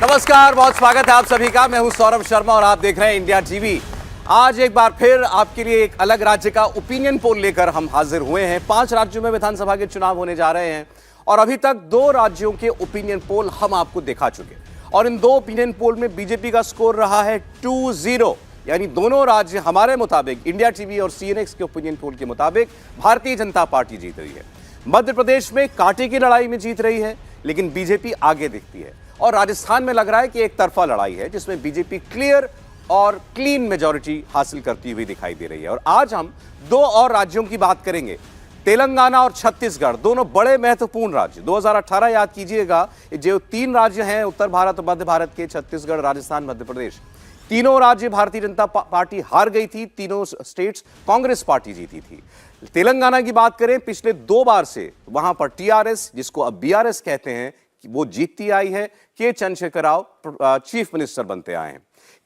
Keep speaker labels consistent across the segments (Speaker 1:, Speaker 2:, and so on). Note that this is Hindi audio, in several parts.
Speaker 1: नमस्कार, बहुत स्वागत है आप सभी का। मैं हूं सौरभ शर्मा और आप देख रहे हैं इंडिया टीवी। आज एक बार फिर आपके लिए एक अलग राज्य का ओपिनियन पोल लेकर हम हाजिर हुए हैं। 5 राज्यों में विधानसभा के चुनाव होने जा रहे हैं और अभी तक 2 राज्यों के ओपिनियन पोल हम आपको दिखा चुके और इन 2 ओपिनियन पोल में बीजेपी का स्कोर रहा है 2-0, यानी दोनों राज्य हमारे मुताबिक, इंडिया टीवी और सीएनएक्स के ओपिनियन पोल के मुताबिक भारतीय जनता पार्टी जीत रही है। मध्य प्रदेश में कांटे की लड़ाई में जीत रही है लेकिन बीजेपी आगे दिखती है और राजस्थान में लग रहा है कि एक तरफा लड़ाई है जिसमें बीजेपी क्लियर और क्लीन मेजॉरिटी हासिल करती हुई दिखाई दे रही है। और आज हम 2 और राज्यों की बात करेंगे, तेलंगाना और छत्तीसगढ़, दोनों बड़े महत्वपूर्ण राज्य। 2018 याद कीजिएगा, जो 3 राज्य हैं उत्तर भारत और मध्य भारत के, छत्तीसगढ़, राजस्थान, मध्य प्रदेश, तीनों राज्य भारतीय जनता पार्टी हार गई थी, तीनों स्टेट्स कांग्रेस पार्टी जीती थी। तेलंगाना की बात करें, पिछले 2 बार से वहां पर टीआरएस, जिसको अब बीआरएस कहते हैं, वो जीतती आई है। के चंद्रशेखर राव चीफ मिनिस्टर बनते आए हैं।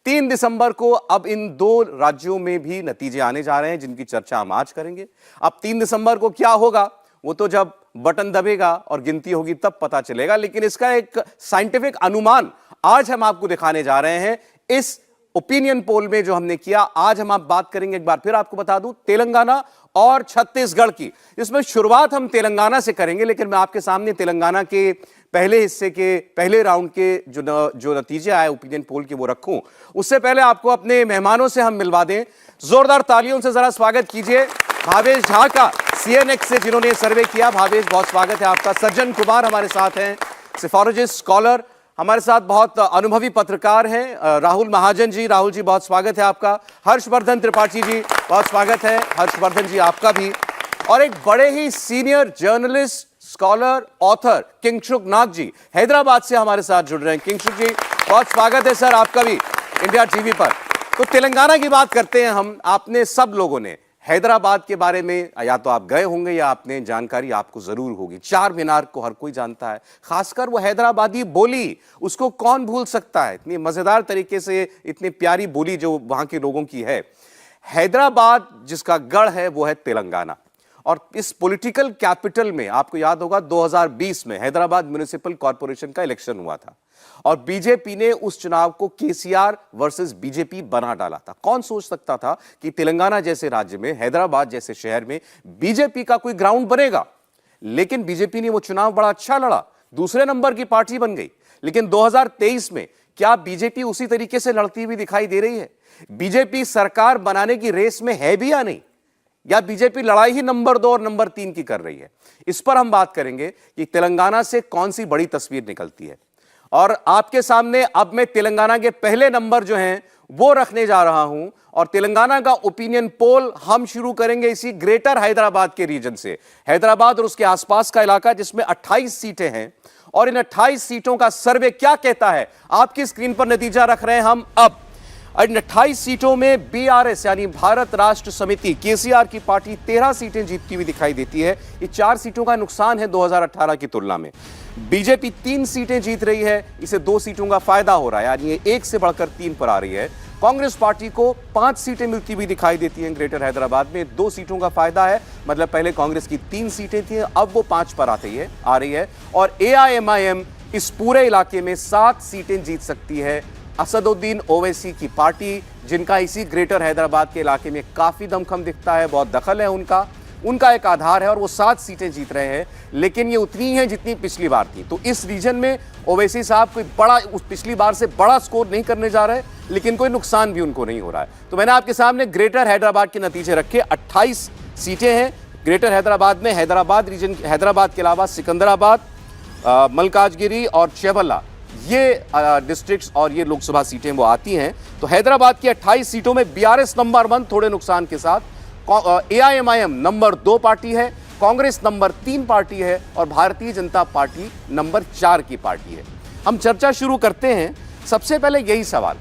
Speaker 1: 3 दिसंबर को अब इन 2 राज्यों में भी नतीजे आने जा रहे हैं जिनकी चर्चा हम आज करेंगे। अब 3 दिसंबर को क्या होगा वो तो जब बटन दबेगा और गिनती होगी तब पता चलेगा, लेकिन इसका एक साइंटिफिक अनुमान आज हम आपको दिखाने जा रहे हैं इस ओपिनियन पोल में जो हमने किया। आज हम आप बात करेंगे, एक बार फिर आपको बता दूं, तेलंगाना और छत्तीसगढ़ की। इसमें शुरुआत हम तेलंगाना से करेंगे, लेकिन मैं आपके सामने तेलंगाना के पहले हिस्से के पहले राउंड के जो नतीजे आए ओपिनियन पोल के वो रखूं, उससे पहले आपको अपने मेहमानों से हम मिलवा दें। जोरदार तालियों से जरा स्वागत कीजिए भावेश झा का, सीएनएक्स से, जिन्होंने सर्वे किया। भावेश, बहुत स्वागत है आपका। सज्जन कुमार हमारे साथ हैं, सिफोरोजिस्ट, स्कॉलर। हमारे साथ बहुत अनुभवी पत्रकार हैं राहुल महाजन जी। राहुल जी, बहुत स्वागत है आपका। हर्षवर्धन त्रिपाठी जी, बहुत स्वागत है। हर्षवर्धन जी, आपका भी। और एक बड़े ही senior journalist, scholar, author Kingshuk Nag ji Hyderabad से हमारे साथ जुड़ रहे हैं। किंगसुक जी, बहुत स्वागत है सर आपका भी इंडिया टीवी पर। तो तेलंगाना की बात करते हैं हम। आपने, सब लोगों ने हैदराबाद के बारे में या तो आप गए होंगे या आपने जानकारी आपको जरूर होगी। 4 मीनार को हर कोई जानता है, खासकर वो हैदराबादी बोली, उसको कौन भूल सकता है। इतनी मजेदार तरीके से, इतनी प्यारी बोली जो वहां के लोगों की है। हैदराबाद जिसका गढ़ है वो है तेलंगाना। और इस पॉलिटिकल कैपिटल में आपको याद होगा 2020 में हैदराबाद म्युनिसिपल कॉर्पोरेशन का इलेक्शन हुआ था और बीजेपी ने उस चुनाव को केसीआर वर्सेस बीजेपी बना डाला था। कौन सोच सकता था कि तेलंगाना जैसे राज्य में, हैदराबाद जैसे शहर में बीजेपी का कोई ग्राउंड बनेगा। लेकिन बीजेपी ने वो चुनाव बड़ा अच्छा लड़ा, दूसरे नंबर की पार्टी बन गई। लेकिन 2023 में क्या बीजेपी उसी तरीके से लड़ती हुई दिखाई दे रही है? बीजेपी सरकार बनाने की रेस में है भी या नहीं, या बीजेपी लड़ाई ही नंबर 2 और नंबर 3 की कर रही है? इस पर हम बात करेंगे कि तेलंगाना से कौन सी बड़ी तस्वीर निकलती है। और आपके सामने अब मैं तेलंगाना के पहले नंबर जो हैं वो रखने जा रहा हूं और तेलंगाना का ओपिनियन पोल हम शुरू करेंगे इसी ग्रेटर हैदराबाद के रीजन से। हैदराबाद और उसके आसपास का इलाका जिसमें 28 सीटें हैं और इन 28 सीटों का सर्वे क्या कहता है आपकी स्क्रीन पर नतीजा रख रहे हैं हम अब। इन 28 सीटों में बीआरएस यानी भारत राष्ट्र समिति, केसीआर की पार्टी 13 सीटें जीतती हुई दिखाई देती है। ये 4 सीटों का नुकसान है 2018 की तुलना में। बीजेपी 3 सीटें जीत रही है, इसे 2 सीटों का फायदा हो रहा है, यानी ये 1 से बढ़कर 3 पर आ रही है। कांग्रेस पार्टी को 5 सीटें मिलती हुई दिखाई देती हैं ग्रेटर हैदराबाद में, 2 सीटों का फायदा है। मतलब पहले कांग्रेस की 3 सीटें थी, अब वो 5 पर आ रही है। और एआईएमआईएम इस पूरे इलाके में 7 सीटें जीत सकती है। असदुद्दीन ओवैसी की पार्टी, जिनका इसी ग्रेटर हैदराबाद के इलाके में काफी दमखम दिखता है, बहुत दखल है उनका एक आधार है और वो 7 सीटें जीत रहे हैं। लेकिन ये उतनी हैं जितनी पिछली बार थी। तो इस रीजन में ओवैसी साहब कोई बड़ा, पिछली बार से बड़ा स्कोर नहीं करने जा रहे, लेकिन कोई नुकसान भी उनको नहीं हो रहा है। तो मैंने आपके सामने ग्रेटर हैदराबाद के नतीजे रखे। 28 सीटें हैं ग्रेटर हैदराबाद में। हैदराबाद रीजन, हैदराबाद के अलावा सिकंदराबाद, मलकाजगिरी और चेवल्ला, ये डिस्ट्रिक्ट्स और ये लोकसभा सीटें वो आती हैं। तो हैदराबाद की 28 सीटों में बीआरएस नंबर 1 थोड़े नुकसान के साथ, एआईएमआईएम नंबर 2 पार्टी है, कांग्रेस नंबर 3 पार्टी है और भारतीय जनता पार्टी नंबर 4 की पार्टी है। हम चर्चा शुरू करते हैं। सबसे पहले यही सवाल,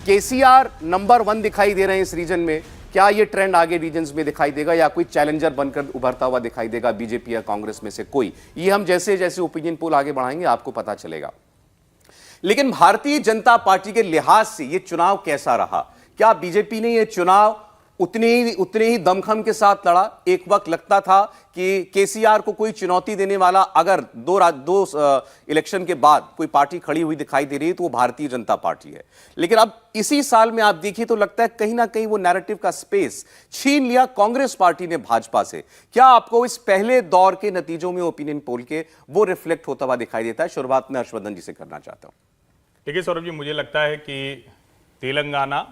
Speaker 1: केसीआर नंबर 1 दिखाई दे रहे हैं इस रीजन में, क्या ये ट्रेंड आगे रीजन्स में दिखाई देगा या कोई चैलेंजर बनकर उभरता हुआ दिखाई देगा बीजेपी या कांग्रेस में से कोई? ये हम जैसे जैसे ओपिनियन पोल आगे बढ़ाएंगे आपको पता चलेगा। लेकिन भारतीय जनता पार्टी के लिहाज से ये चुनाव कैसा रहा? क्या बीजेपी ने ये चुनाव उतने ही दमखम के साथ लड़ा। एक वक्त लगता था कि केसीआर को कोई चुनौती देने वाला अगर दो इलेक्शन के बाद कोई पार्टी खड़ी हुई दिखाई दे रही है तो वो भारतीय जनता पार्टी है। लेकिन अब इसी साल में आप देखिए तो लगता है कहीं ना कहीं वो नैरेटिव का स्पेस छीन लिया कांग्रेस पार्टी ने भाजपा से। क्या आपको इस पहले दौर के नतीजों में ओपिनियन पोल के वो रिफ्लेक्ट होता हुआ दिखाई देता है? शुरुआत में हर्षवर्धन जी से करना चाहता हूं।
Speaker 2: देखिए सौरभ जी, मुझे लगता है कि तेलंगाना,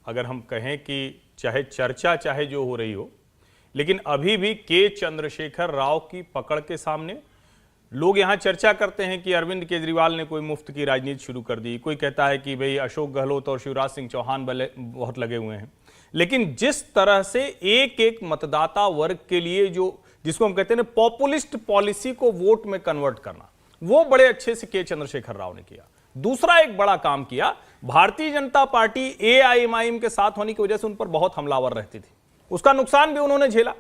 Speaker 2: अगर हम कहें कि चाहे चर्चा चाहे जो हो रही हो, लेकिन अभी भी के चंद्रशेखर राव की पकड़ के सामने लोग यहां चर्चा करते हैं कि अरविंद केजरीवाल ने कोई मुफ्त की राजनीति शुरू कर दी, कोई कहता है कि भाई अशोक गहलोत और शिवराज सिंह चौहान बहुत लगे हुए हैं। लेकिन जिस तरह से एक एक मतदाता वर्ग के लिए जिसको हम कहते हैं पॉपुलिस्ट पॉलिसी को वोट में कन्वर्ट करना, वो बड़े अच्छे से के चंद्रशेखर राव ने किया। दूसरा एक बड़ा काम किया, भारतीय जनता पार्टी एआईएमआईएम के साथ होने की वजह से उन पर बहुत हमलावर रहती थी, उसका नुकसान भी उन्होंने झेला।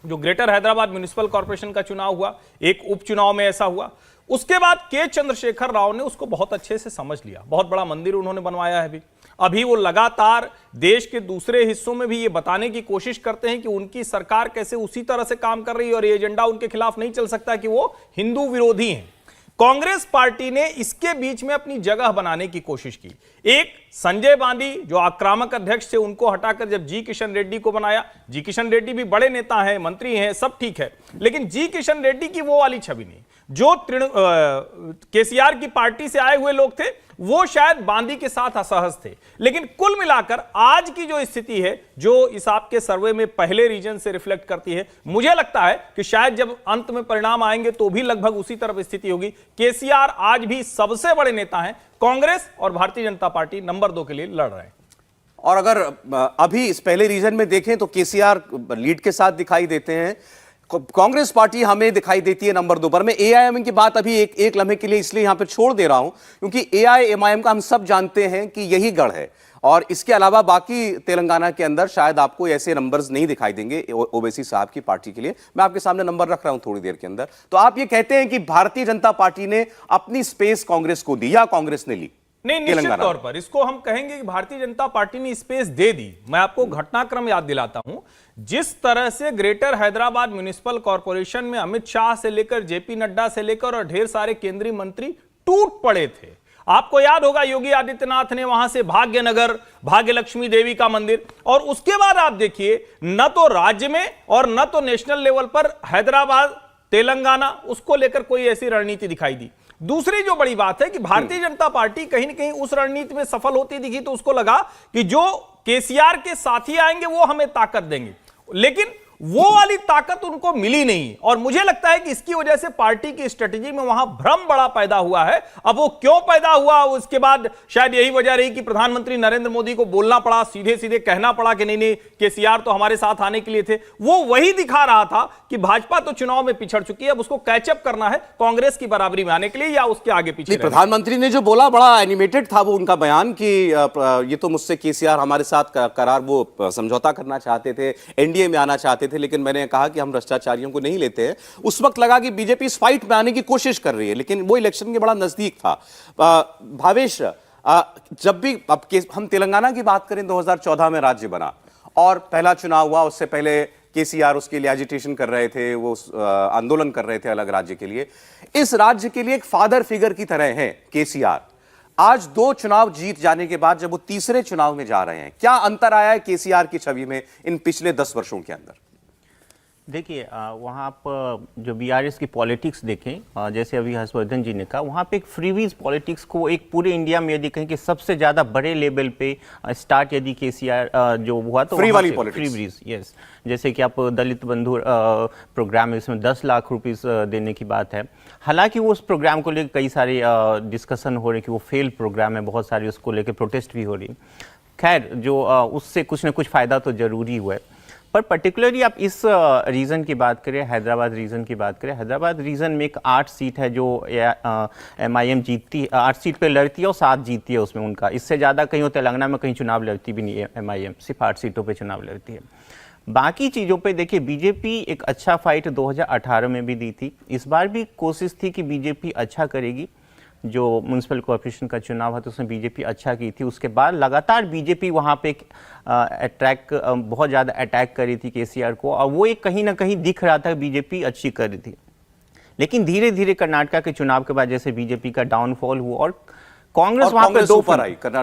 Speaker 2: जो ग्रेटर हैदराबाद म्युनिसिपल कॉर्पोरेशन का चुनाव हुआ, एक उपचुनाव में ऐसा हुआ, उसके बाद के चंद्रशेखर राव ने उसको बहुत अच्छे से समझ लिया। बहुत बड़ा मंदिर उन्होंने बनवाया है। अभी वो लगातार देश के दूसरे हिस्सों में भी ये बताने की कोशिश करते हैं कि उनकी सरकार कैसे उसी तरह से काम कर रही है और ये एजेंडा उनके खिलाफ नहीं चल सकता कि वो हिंदू विरोधी हैं। कांग्रेस पार्टी ने इसके बीच में अपनी जगह बनाने की कोशिश की। एक संजय गांधी जो आक्रामक अध्यक्ष थे, उनको हटाकर जब जी किशन रेड्डी को बनाया। जी किशन रेड्डी भी बड़े नेता हैं, मंत्री हैं, सब ठीक है, लेकिन जी किशन रेड्डी की वो वाली छवि नहीं। जो केसीआर की पार्टी से आए हुए लोग थे वो शायद बांदी के साथ असहज थे। लेकिन कुल मिलाकर आज की जो स्थिति है, जो इस आपके सर्वे में पहले रीजन से रिफ्लेक्ट करती है, मुझे लगता है कि शायद जब अंत में परिणाम आएंगे तो भी लगभग उसी तरफ स्थिति होगी। केसीआर आज भी सबसे बड़े नेता हैं, कांग्रेस और भारतीय जनता पार्टी नंबर 2 के लिए लड़ रहे हैं।
Speaker 1: और अगर अभी इस पहले रीजन में देखें तो केसीआर लीड के साथ दिखाई देते हैं, कांग्रेस पार्टी हमें दिखाई देती है नंबर 2 पर। मैं एआईएमआईएम की बात अभी एक लम्हे के लिए इसलिए यहां पे छोड़ दे रहा हूं क्योंकि एआईएमआईएम का हम सब जानते हैं कि यही गढ़ है, और इसके अलावा बाकी तेलंगाना के अंदर शायद आपको ऐसे नंबर्स नहीं दिखाई देंगे ओवैसी साहब की पार्टी के लिए। मैं आपके सामने नंबर रख रहा हूं थोड़ी देर के अंदर। तो आप ये कहते हैं कि भारतीय जनता पार्टी ने अपनी स्पेस कांग्रेस को दी या कांग्रेस ने ली?
Speaker 2: नहीं, निश्चित तौर पर इसको हम कहेंगे कि भारतीय जनता पार्टी ने स्पेस दे दी। मैं आपको घटनाक्रम याद दिलाता हूं, जिस तरह से ग्रेटर हैदराबाद म्युनिसिपल कॉर्पोरेशन में अमित शाह से लेकर जेपी नड्डा से लेकर और ढेर सारे केंद्रीय मंत्री टूट पड़े थे। आपको याद होगा योगी आदित्यनाथ ने वहां से भाग्यनगर, भाग्य लक्ष्मी देवी का मंदिर, और उसके बाद आप देखिए न तो राज्य में और न तो नेशनल लेवल पर हैदराबाद तेलंगाना उसको लेकर कोई ऐसी रणनीति दिखाई दी। दूसरी जो बड़ी बात है कि भारतीय जनता पार्टी कहीं न कहीं उस रणनीति में सफल होती दिखी तो उसको लगा कि जो केसीआर के साथी आएंगे वो हमें ताकत देंगे, लेकिन वो वाली ताकत उनको मिली नहीं। और मुझे लगता है कि इसकी वजह से पार्टी की स्ट्रेटेजी में वहां भ्रम बड़ा पैदा हुआ है। अब वो क्यों पैदा हुआ, उसके बाद शायद यही वजह रही कि प्रधानमंत्री नरेंद्र मोदी को बोलना पड़ा, सीधे सीधे कहना पड़ा कि नहीं केसीआर तो हमारे साथ आने के लिए थे। वो वही दिखा रहा था कि भाजपा तो चुनाव में पिछड़ चुकी है, अब उसको कैचअप करना है कांग्रेस की बराबरी में आने के लिए या उसके आगे पीछे।
Speaker 1: प्रधानमंत्री ने जो बोला बड़ा एनिमेटेड था वो उनका बयान कि ये तो मुझसे केसीआर हमारे साथ करार वो समझौता करना चाहते थे, एनडीए में आना चाहते थे, लेकिन मैंने कहा कि हम भ्रष्टाचारियों को नहीं लेते हैं। उस वक्त लगा कि बीजेपी इस फाइट में आने की कोशिश कर रही है, लेकिन वो इलेक्शन के बड़ा नजदीक था। भावेश, जब भी अब हम तेलंगाना की बात करें, 2014 में राज्य बना और पहला चुनाव हुआ, उससे पहले केसीआर उसके लिए एजिटेशन कर रहे थे, वो आंदोलन कर रहे थे अलग राज्य के लिए। इस राज्य के लिए एक फादर फिगर की तरह है केसीआर। आज 2 चुनाव जीत जाने के बाद जब वो तीसरे चुनाव में जा रहे हैं, क्या अंतर आया है केसीआर की छवि में इन पिछले 10 वर्षों के अंदर?
Speaker 3: देखिए, वहाँ आप जो बीआरएस की पॉलिटिक्स देखें, जैसे अभी हर्षवर्धन जी ने कहा, वहाँ पे एक फ्रीवीज पॉलिटिक्स को एक पूरे इंडिया में यदि कहें कि सबसे ज़्यादा बड़े लेवल पे स्टार्ट यदि केसीआर जो हुआ तो
Speaker 1: फ्री वाली पॉलिटिक्स,
Speaker 3: फ्रीवीज, यस। जैसे कि आप दलित बंधु प्रोग्राम है, इसमें 10 लाख रुपीस देने की बात है। हालांकि वो उस प्रोग्राम को लेकर कई सारे डिस्कशन हो रहे कि वो फेल प्रोग्राम है, बहुत सारी उसको लेकर प्रोटेस्ट भी हो रही। खैर, जो उससे कुछ ना कुछ फ़ायदा तो ज़रूरी हुआ है। पर पर्टिकुलरली आप इस रीजन की बात करें, हैदराबाद रीजन की बात करें, हैदराबाद रीजन में एक 8 सीट है जो एमआईएम जीतती है, 8 सीट पे लड़ती है और 7 जीतती है उसमें उनका। इससे ज़्यादा कहीं वो तेलंगाना में कहीं चुनाव लड़ती भी नहीं है एमआईएम, सिर्फ 8 सीटों पे चुनाव लड़ती है। बाकी चीज़ों पे देखिए, बीजेपी एक अच्छा फाइट 2018 में भी दी थी, इस बार भी कोशिश थी कि बीजेपी अच्छा करेगी। जो म्यूनसिपल कॉर्पोरेशन का चुनाव था तो उसमें बीजेपी अच्छा की थी। उसके बाद लगातार बीजेपी वहाँ पे बहुत ज़्यादा अटैक कर रही थी केसीआर को, और वो एक कहीं ना कहीं दिख रहा था बीजेपी अच्छी कर रही थी। लेकिन धीरे धीरे कर्नाटक के चुनाव के बाद जैसे बीजेपी का डाउनफॉल हुआ और कांग्रेस वहां पे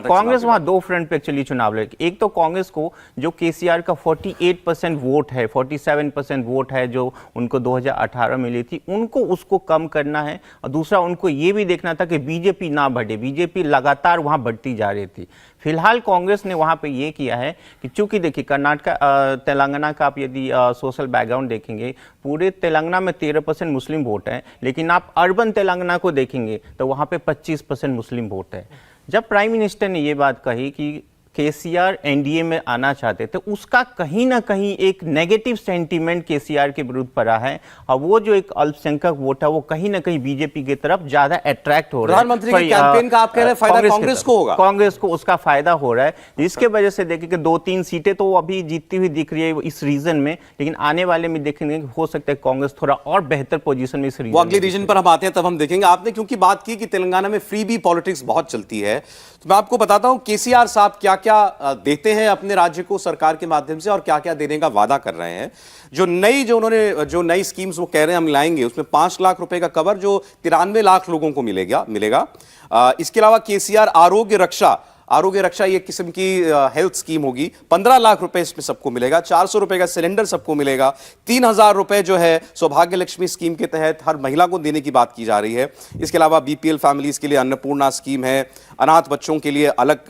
Speaker 3: कांग्रेस वहां दो फ्रंट पे एक्चुअली चुनाव लड़े। एक तो कांग्रेस को जो केसीआर का 48% वोट है, 47% वोट है जो उनको 2018 में मिली थी, उनको उसको कम करना है। और दूसरा उनको ये भी देखना था कि बीजेपी ना बढ़े, बीजेपी लगातार वहां बढ़ती जा रही थी। फिलहाल कांग्रेस ने वहां पे ये किया है कि चूंकि देखिए कर्नाटक तेलंगाना का आप यदि सोशल बैकग्राउंड देखेंगे, पूरे तेलंगाना में 13% मुस्लिम वोट है, लेकिन आप अर्बन तेलंगाना को देखेंगे तो वहां पे 25% मुस्लिम वोट है। जब प्राइम मिनिस्टर ने ये बात कही कि केसीआर एनडीए में आना चाहते थे, उसका कहीं ना कहीं एक नेगेटिव सेंटीमेंट केसीआर के विरुद्ध पड़ा है, और वो जो एक अल्पसंख्यक वोट है वो कहीं ना कहीं बीजेपी की तरफ ज्यादा अट्रैक्ट हो रहा है।
Speaker 1: प्रधानमंत्री के कैंपेन का आप कह रहे हैं फायदा कांग्रेस को होगा,
Speaker 3: कांग्रेस को उसका फायदा हो रहा है, जिसके वजह से देखिए कि 2-3 सीटें तो अभी जीतती हुई दिख रही है इस रीजन में, लेकिन आने वाले में देखेंगे हो सकता है कांग्रेस थोड़ा और बेहतर पोजीशन में इस रीजन,
Speaker 1: वो अगले रीजन पर हम आते हैं तब हम देखेंगे। आपने क्योंकि बात की कि तेलंगाना में फ्री बी पॉलिटिक्स बहुत चलती है, तो मैं आपको बताता हूं केसीआर साहब क्या क्या देते हैं अपने राज्य को सरकार के माध्यम से और क्या क्या देने का वादा कर रहे हैं। जो नई स्कीम्स वो कह रहे हैं हम लाएंगे, उसमें 5 लाख रुपए का कवर जो 93 लाख लोगों को मिलेगा। इसके अलावा केसीआर आरोग्य रक्षा ये किस्म की हेल्थ स्कीम होगी, 15 लाख रुपए इसमें सबको मिलेगा। 400 रुपए का सिलेंडर सबको मिलेगा। 3000 रुपए जो है सौभाग्य लक्ष्मी स्कीम के तहत हर महिला को देने की बात की जा रही है। इसके अलावा बीपीएल फैमिलीज के लिए अन्नपूर्णा स्कीम है, अनाथ बच्चों के लिए अलग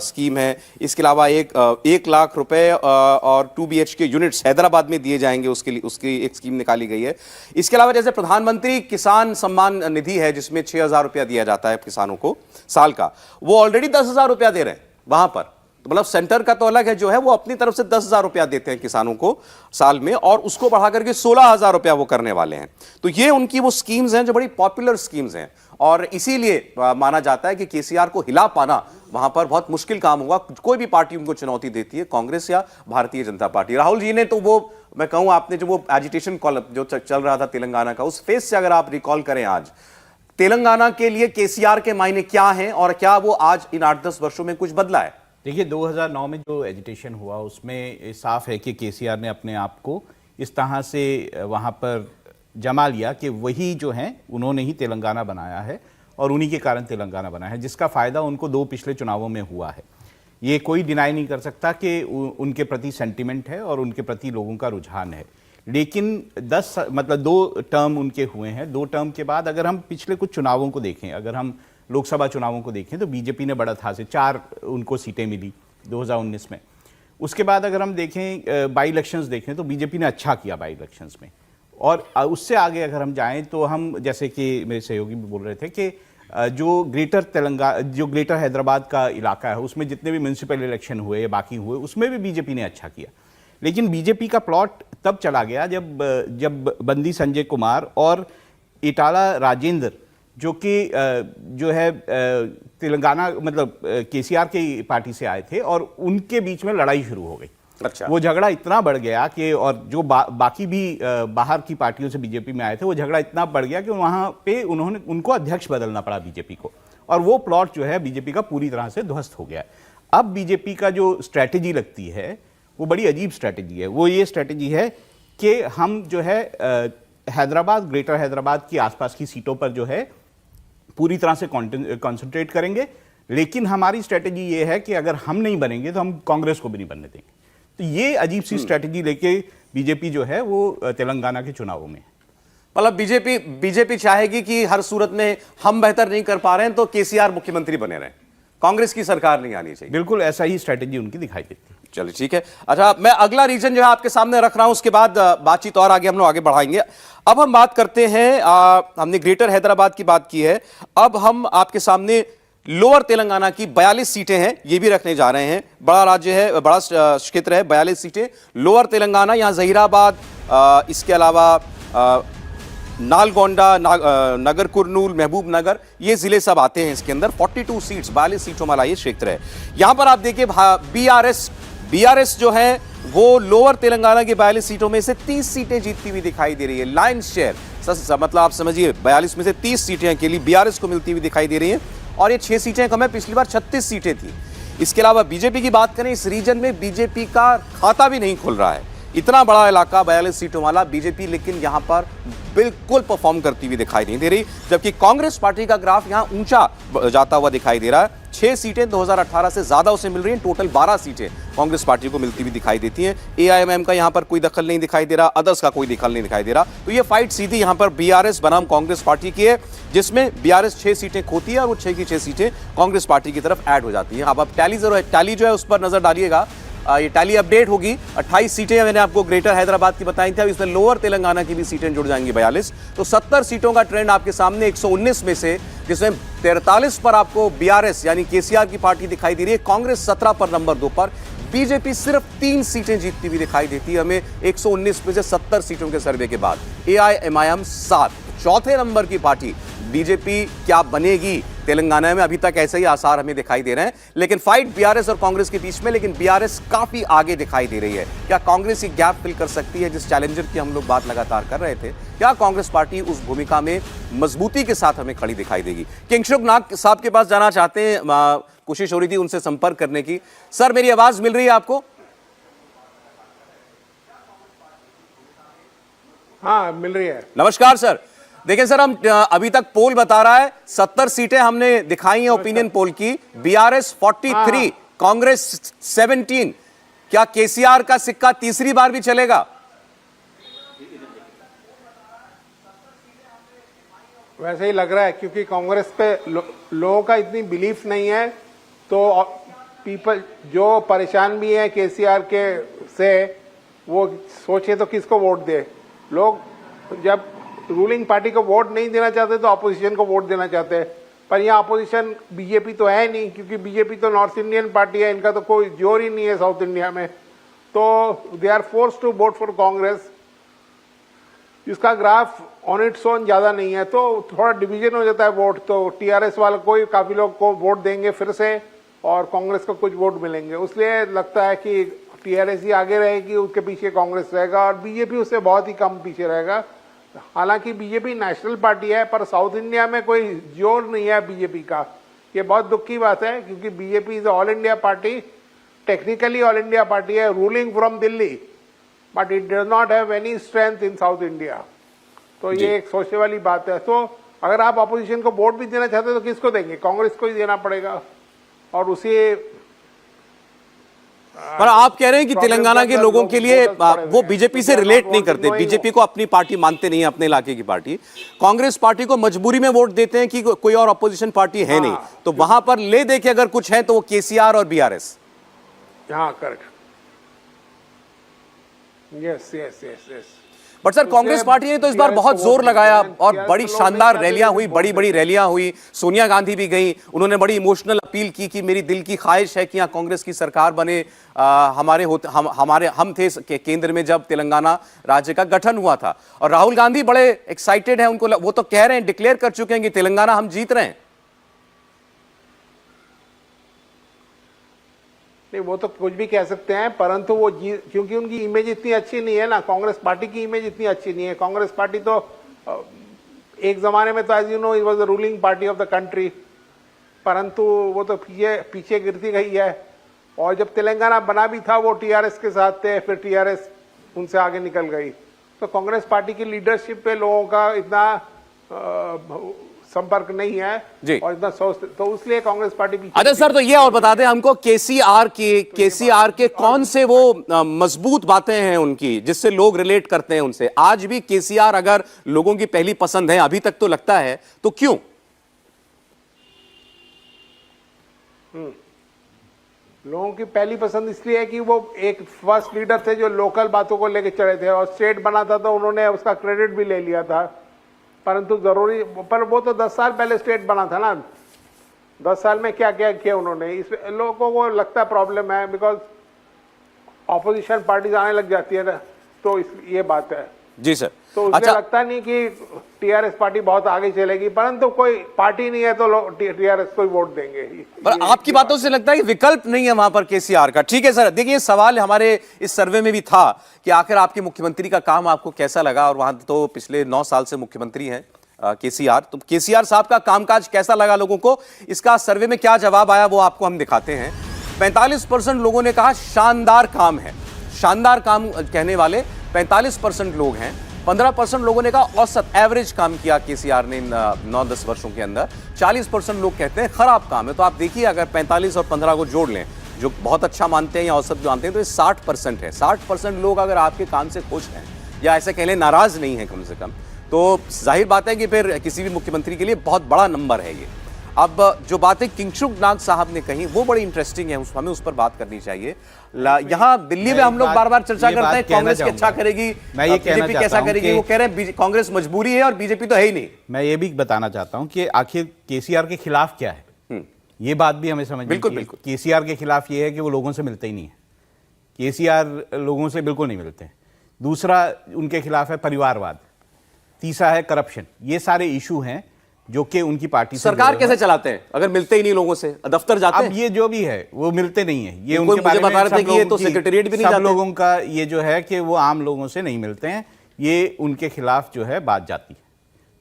Speaker 1: स्कीम है। इसके अलावा 1 लाख रुपए और 2 BHK यूनिट्स हैदराबाद में दिए जाएंगे, उसकी एक स्कीम निकाली गई है। इसके अलावा जैसे प्रधानमंत्री किसान सम्मान निधि है जिसमें 6000 रुपया दिया जाता है किसानों को साल का, वो ऑलरेडी 10,000 रुपया दे रहे हैं वहां पर। तो मतलब सेंटर का तो अलग है, जो है वो अपनी तरफ से 10,000 रुपया देते हैं किसानों को साल में, और उसको बढ़ा करके 16,000 रुपया वो करने वाले हैं। तो ये उनकी वो स्कीम्स हैं जो बड़ी पॉपुलर स्कीम्स हैं, और इसीलिए माना जाता है कि केसीआर को हिला पाना वहां पर बहुत मुश्किल काम होगा। कोई भी पार्टी उनको चुनौती देती है, कांग्रेस या भारतीय जनता पार्टी। राहुल जी ने तो वो, मैं कहूं आपने जो वो एजिटेशन कॉल जो चल रहा था तेलंगाना का, उस फेस से अगर आप रिकॉल करें आज तेलंगाना के लिए केसीआर के मायने क्या हैं और क्या वो आज इन 8-10 वर्षों में कुछ बदला है?
Speaker 4: देखिए 2009 में जो एजिटेशन हुआ उसमें साफ है कि केसीआर ने अपने आप को इस तरह से वहां पर जमा लिया कि वही जो हैं उन्होंने ही तेलंगाना बनाया है और उन्हीं के कारण तेलंगाना बना है, जिसका फायदा उनको 2 पिछले चुनावों में हुआ है। ये कोई डिनाई नहीं कर सकता कि उनके प्रति सेंटिमेंट है और उनके प्रति लोगों का रुझान है। लेकिन 2 टर्म उनके हुए हैं। 2 टर्म के बाद अगर हम पिछले कुछ चुनावों को देखें, अगर हम लोकसभा चुनावों को देखें तो बीजेपी ने बढ़त हासिल 4 उनको सीटें मिली 2019 में। उसके बाद अगर हम देखें बाई इलेक्शंस देखें तो बीजेपी ने अच्छा किया बाई इलेक्शंस में, और उससे आगे अगर हम जाएं तो हम, जैसे कि मेरे सहयोगी भी बोल रहे थे कि जो ग्रेटर हैदराबाद का इलाका है उसमें जितने भी म्यूनसिपल इलेक्शन हुए या बाकी हुए उसमें भी बीजेपी ने अच्छा किया। लेकिन बीजेपी का प्लॉट तब चला गया जब बंदी संजय कुमार और इटाला राजेंद्र जो है तेलंगाना मतलब केसीआर की पार्टी से आए थे, और उनके बीच में लड़ाई शुरू हो गई।
Speaker 1: अच्छा।
Speaker 4: वो झगड़ा इतना बढ़ गया कि, और जो बाकी भी बाहर की पार्टियों से बीजेपी में आए थे, वो झगड़ा इतना बढ़ गया कि वहां पे उनको अध्यक्ष बदलना पड़ा बीजेपी को, और वो प्लॉट जो है बीजेपी का पूरी तरह से ध्वस्त हो गया। अब बीजेपी का जो स्ट्रैटेजी लगती है वो बड़ी अजीब स्ट्रैटेजी है। वो ये स्ट्रैटेजी है कि हम जो है हैदराबाद, ग्रेटर हैदराबाद की आसपास की सीटों पर जो है पूरी तरह से कॉन्सेंट्रेट करेंगे, लेकिन हमारी स्ट्रैटेजी ये है कि अगर हम नहीं बनेंगे तो हम कांग्रेस को भी नहीं बनने देंगे। तो ये अजीब सी स्ट्रैटेजी लेके बीजेपी जो है वो तेलंगाना के चुनावों में,
Speaker 1: मतलब बीजेपी चाहेगी कि हर सूरत में हम बेहतर नहीं कर पा रहे हैं तो केसीआर मुख्यमंत्री बने रहे, कांग्रेस की सरकार नहीं आनी चाहिए।
Speaker 4: बिल्कुल ऐसा ही स्ट्रैटेजी उनकी दिखाई देती है।
Speaker 1: चलिए ठीक है। अच्छा, मैं अगला रीजन जो है आपके सामने रख रहा हूं, उसके बाद बातचीत और हम लोग आगे बढ़ाएंगे। अब हम बात करते हैं, हमने ग्रेटर हैदराबाद की बात की है, अब हम आपके सामने लोअर तेलंगाना की 42 सीटें हैं, ये भी रखने जा रहे हैं। बड़ा राज्य है, बड़ा क्षेत्र है, 42 सीटें लोअर तेलंगाना। यहां जहीराबाद, इसके अलावा नालगोंडा, नगर कुरनूल, महबूब नगर, ये जिले सब आते हैं इसके अंदर। 42 सीट्स, 42 सीटों वाला ये क्षेत्र है। यहां पर आप देखिए बीआरएस जो है वो लोअर तेलंगाना की 42 सीटों में से 30 सीटें जीतती हुई दिखाई दे रही है। लायंस शेयर मतलब आप समझिए 42 में से 30 सीटें अकेली बीआरएस को मिलती हुई दिखाई दे रही हैं और ये 6 सीटें कम है, पिछली बार 36 सीटें थी। इसके अलावा बीजेपी की बात करें, इस रीजन में बीजेपी का खाता भी नहीं खुल रहा है। इतना बड़ा इलाका 42 सीटों वाला बीजेपी, लेकिन यहां पर बिल्कुल परफॉर्म करती हुई दिखाई नहीं दे रही, जबकि कांग्रेस पार्टी का ग्राफ यहां ऊंचा जाता हुआ दिखाई दे रहा है। 6 सीटें 2018 से ज्यादा उसे मिल रही हैं, टोटल 12 सीटें कांग्रेस पार्टी को मिलती हुई दिखाई देती हैं। एआईएमआईएम का यहां पर कोई दखल नहीं दिखाई दे रहा, अदर्स का कोई दखल नहीं दिखाई दे रहा। तो ये फाइट सीधी यहां पर बीआरएस बनाम कांग्रेस पार्टी की है, जिसमें बीआरएस 6 सीटें खोती है और वो 6 की 6 सीटें कांग्रेस पार्टी की तरफ ऐड हो जाती हैं। अब टैली जो है उस पर नजर डालिएगा, ये टैली अपडेट होगी। 28 सीटें मैंने आपको ग्रेटर हैदराबाद की बताई थी, अब इसमें लोअर तेलंगाना की भी सीटें जुड़ जाएंगी 42, तो 70 सीटों का ट्रेंड आपके सामने। 119 में से जिसमें 43 पर आपको बीआरएस यानी केसीआर की पार्टी दिखाई दे रही है, कांग्रेस 17 पर, नंबर 2 पर, बीजेपी सिर्फ 3 सीटें जीतती हुई दिखाई देती है हमें 119 में से 70 सीटों के सर्वे के बाद। एआईएमआईएम 7, चौथे नंबर की पार्टी बीजेपी क्या बनेगी तेलंगाना में, अभी तक ऐसे ही आसार हमें दिखाई दे रहे हैं। लेकिन फाइट बीआरएस और कांग्रेस के बीच में, लेकिन बीआरएस काफी आगे दिखाई दे रही है। क्या कांग्रेस ये गैप फिल कर सकती है जिस चैलेंजर की हम लोग बात लगातार कर रहे थे? क्या कांग्रेस पार्टी उस भूमिका में मजबूती के साथ हमें खड़ी दिखाई देगी? किंगशुक नाग साहब के पास जाना चाहते हैं, कोशिश हो रही थी उनसे संपर्क करने की। सर, मेरी आवाज मिल रही है आपको?
Speaker 5: हाँ, मिल रही है।
Speaker 1: नमस्कार सर। देखिए सर, हम अभी तक पोल बता रहा है 70 सीटें हमने दिखाई हैं ओपिनियन पोल की, बीआरएस 43, कांग्रेस 17। क्या केसीआर का सिक्का तीसरी बार भी चलेगा?
Speaker 5: वैसे ही लग रहा है, क्योंकि कांग्रेस पे लोगों का इतनी बिलीफ नहीं है, तो पीपल जो परेशान भी है केसीआर के से, वो सोचे तो किसको वोट दे। लोग जब रूलिंग पार्टी को वोट नहीं देना चाहते तो अपोजिशन को वोट देना चाहते हैं, पर यहाँ अपोजिशन बीजेपी तो है नहीं, क्योंकि बीजेपी तो नॉर्थ इंडियन पार्टी है, इनका तो कोई जोर ही नहीं है साउथ इंडिया में, तो they are force to vote for Congress. इसका ग्राफ ऑन इट्स ओन ज्यादा नहीं है, तो थोड़ा डिवीजन हो जाता है वोट, तो टीआरएस वाले को काफी लोग को वोट देंगे फिर से और कांग्रेस को कुछ वोट मिलेंगे। इसलिए लगता है कि टीआरएस ही आगे रहेगी, उसके पीछे कांग्रेस रहेगा और बीजेपी उससे बहुत ही कम पीछे रहेगा। हालांकि बीजेपी नेशनल पार्टी है, पर साउथ इंडिया में कोई जोर नहीं है बीजेपी का। ये बहुत दुख की बात है, क्योंकि BJP is all India party, technically all India party है, ruling from Delhi, but it does not have any strength in south India. तो ये एक सोचने वाली बात है। तो अगर आप अपोजिशन को वोट भी देना चाहते हो तो किसको देंगे? कांग्रेस को ही देना पड़ेगा। और उसी
Speaker 1: पर आप कह रहे हैं कि तेलंगाना के लोगों के लिए वो बीजेपी से रिलेट नहीं करते, बीजेपी को अपनी पार्टी मानते नहीं है, अपने इलाके की पार्टी। कांग्रेस पार्टी को मजबूरी में वोट देते हैं कि कोई और अपोजिशन पार्टी है नहीं, तो वहां पर ले दे के अगर कुछ है तो वो केसीआर और बीआरएस।
Speaker 5: हाँ, correct. Yes yes yes yes.
Speaker 1: But sir, Congress party ने तो इस बार बहुत जोर लगाया और बड़ी शानदार रैलियां हुई, बड़ी बड़ी रैलियां हुई। सोनिया गांधी भी गई, उन्होंने बड़ी इमोशनल अपील की कि मेरी दिल की ख्वाहिश है कि यहाँ कांग्रेस की सरकार बने। हम थे केंद्र में जब तेलंगाना राज्य का गठन हुआ था, और राहुल गांधी बड़े एक्साइटेड हैं, उनको वो तो कह रहे हैं, डिक्लेयर कर चुके हैं कि तेलंगाना हम जीत रहे हैं।
Speaker 5: वो तो कुछ भी कह सकते हैं, परंतु वो क्योंकि उनकी इमेज इतनी अच्छी नहीं है ना, कांग्रेस पार्टी की इमेज इतनी अच्छी नहीं है। कांग्रेस पार्टी तो एक जमाने में तो as you know it was the ruling party of the country, परंतु वो तो पीछे गिरती गई है। और जब तेलंगाना बना भी था वो टीआरएस के साथ थे, फिर टीआरएस उनसे आगे निकल गई। तो कांग्रेस पार्टी की लीडरशिप पे लोगों का इतना संपर्क नहीं है जी, और इतना सोचते, तो इसलिए कांग्रेस पार्टी भी।
Speaker 1: अच्छा सर, तो ये और बता दें हमको, केसीआर के कौन से वो मजबूत बातें हैं उनकी जिससे लोग रिलेट करते हैं उनसे? आज भी केसीआर अगर लोगों की पहली पसंद है, अभी तक तो लगता है, तो क्यों?
Speaker 5: लोगों की पहली पसंद इसलिए है कि वो एक फर्स्ट लीडर थे जो लोकल बातों को लेकर चले थे, और स्टेट बना था तो उन्होंने उसका क्रेडिट भी ले लिया था। परंतु जरूरी, पर वो तो 10 साल पहले स्टेट बना था ना, 10 साल में क्या क्या किया उन्होंने, इसमें लोगों को लगता है प्रॉब्लम है, बिकॉज ऑपोजिशन पार्टीज आने लग जाती है ना, तो ये बात है।
Speaker 1: जी सर।
Speaker 5: तो उसमें लगता नहीं कि टीआरएस पार्टी बहुत आगे चलेगी, परंतु कोई पार्टी नहीं है तो लोग टीआरएस को ही वोट देंगे।
Speaker 1: पर आपकी बातों से लगता है कि विकल्प नहीं है वहां पर केसीआर का। ठीक है सर, देखिए सवाल हमारे इस सर्वे में भी था कि आखिर आपके मुख्यमंत्री का काम आपको कैसा लगा, और वहां तो पिछले 9 साल से मुख्यमंत्री हैं केसीआर, तो केसीआर साहब का कामकाज कैसा लगा लोगों को, इसका सर्वे में क्या जवाब आया वो आपको हम दिखाते हैं। 45% लोगों ने कहा शानदार काम है। शानदार काम कहने वाले 45% लोग हैं। 15% लोगों ने कहा औसत एवरेज काम किया केसीआर ने 9-10 वर्षों के अंदर। 40% लोग कहते हैं खराब काम है। तो आप देखिए अगर 45 और 15 को जोड़ लें, जो बहुत अच्छा मानते हैं या औसत जो मानते हैं, तो ये 60% है। 60% लोग अगर आपके काम से खुश हैं या ऐसे कह लें नाराज नहीं है कम से कम, तो जाहिर बात है कि फिर किसी भी मुख्यमंत्री के लिए बहुत बड़ा नंबर है ये। अब जो बातें किंगसुक नाग साहब ने कही वो बड़ी इंटरेस्टिंग है, हमें उस पर बात करनी चाहिए। यहाँ दिल्ली में हम लोग बार बार चर्चा करते हैं कांग्रेस अच्छा करेगी, बीजेपी कैसा करेगी, वो कह रहे हैं कांग्रेस मजबूरी है और बीजेपी तो है ही नहीं।
Speaker 4: मैं ये भी बताना चाहता हूं कि आखिर केसीआर के खिलाफ क्या है, ये बात भी हमें समझ।
Speaker 1: बिल्कुल।
Speaker 4: केसीआर के खिलाफ ये है कि वो लोगों से मिलते ही नहीं है। केसीआर लोगों से बिल्कुल नहीं मिलते हैं। दूसरा उनके खिलाफ है परिवारवाद, तीसरा है करप्शन। ये सारे इशू हैं जो कि उनकी पार्टी
Speaker 1: सरकार कैसे चलाते हैं अगर मिलते ही नहीं लोगों से, दफ्तर जाते हैं?
Speaker 4: अब ये जो भी है वो मिलते नहीं है। ये
Speaker 1: उनके बारे में बता रहे थे कि ये तो सेक्रेटेरिएट भी नहीं जाते।
Speaker 4: सब लोगों का ये जो है कि वो आम लोगों से नहीं मिलते हैं, ये उनके खिलाफ जो है बात जाती है।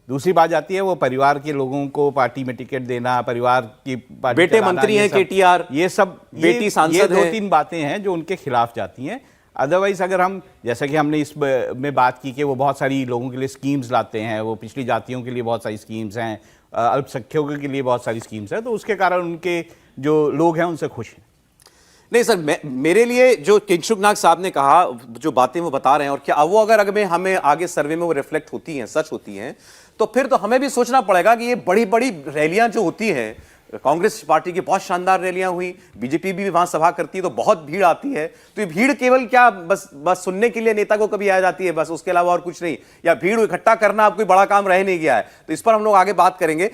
Speaker 4: दूसरी बात जाती है वो परिवार के लोगों को पार्टी में टिकट देना, परिवार की पार्टी,
Speaker 1: बेटे मंत्री हैं केटीआर,
Speaker 4: ये सब,
Speaker 1: बेटी सांसद है।
Speaker 4: 2-3 बातें हैं जो उनके खिलाफ जाती हैं। अदरवाइज अगर हम, जैसा कि हमने इस में बात की कि वो बहुत सारी लोगों के लिए स्कीम्स लाते हैं, वो पिछली जातियों के लिए बहुत सारी स्कीम्स हैं, अल्पसंख्यकों के लिए बहुत सारी स्कीम्स हैं, तो उसके कारण उनके जो लोग हैं उनसे खुश हैं।
Speaker 1: नहीं सर, मेरे लिए जो किंगसुक नाग साहब ने कहा, जो बातें वो बता रहे हैं, और क्या वो अगर हमें आगे सर्वे में वो रिफ्लेक्ट होती हैं, सच होती हैं, तो फिर तो हमें भी सोचना पड़ेगा कि ये बड़ी बड़ी रैलियां जो होती हैं, कांग्रेस पार्टी की बहुत शानदार रैलियां हुई, बीजेपी भी वहां सभा करती है तो बहुत भीड़ आती है, तो ये भीड़ केवल क्या बस सुनने के लिए नेता को कभी आ जाती है बस, उसके अलावा और कुछ नहीं, या भीड़ इकट्ठा करना अब कोई बड़ा काम रह नहीं गया है। तो इस पर हम लोग आगे बात करेंगे।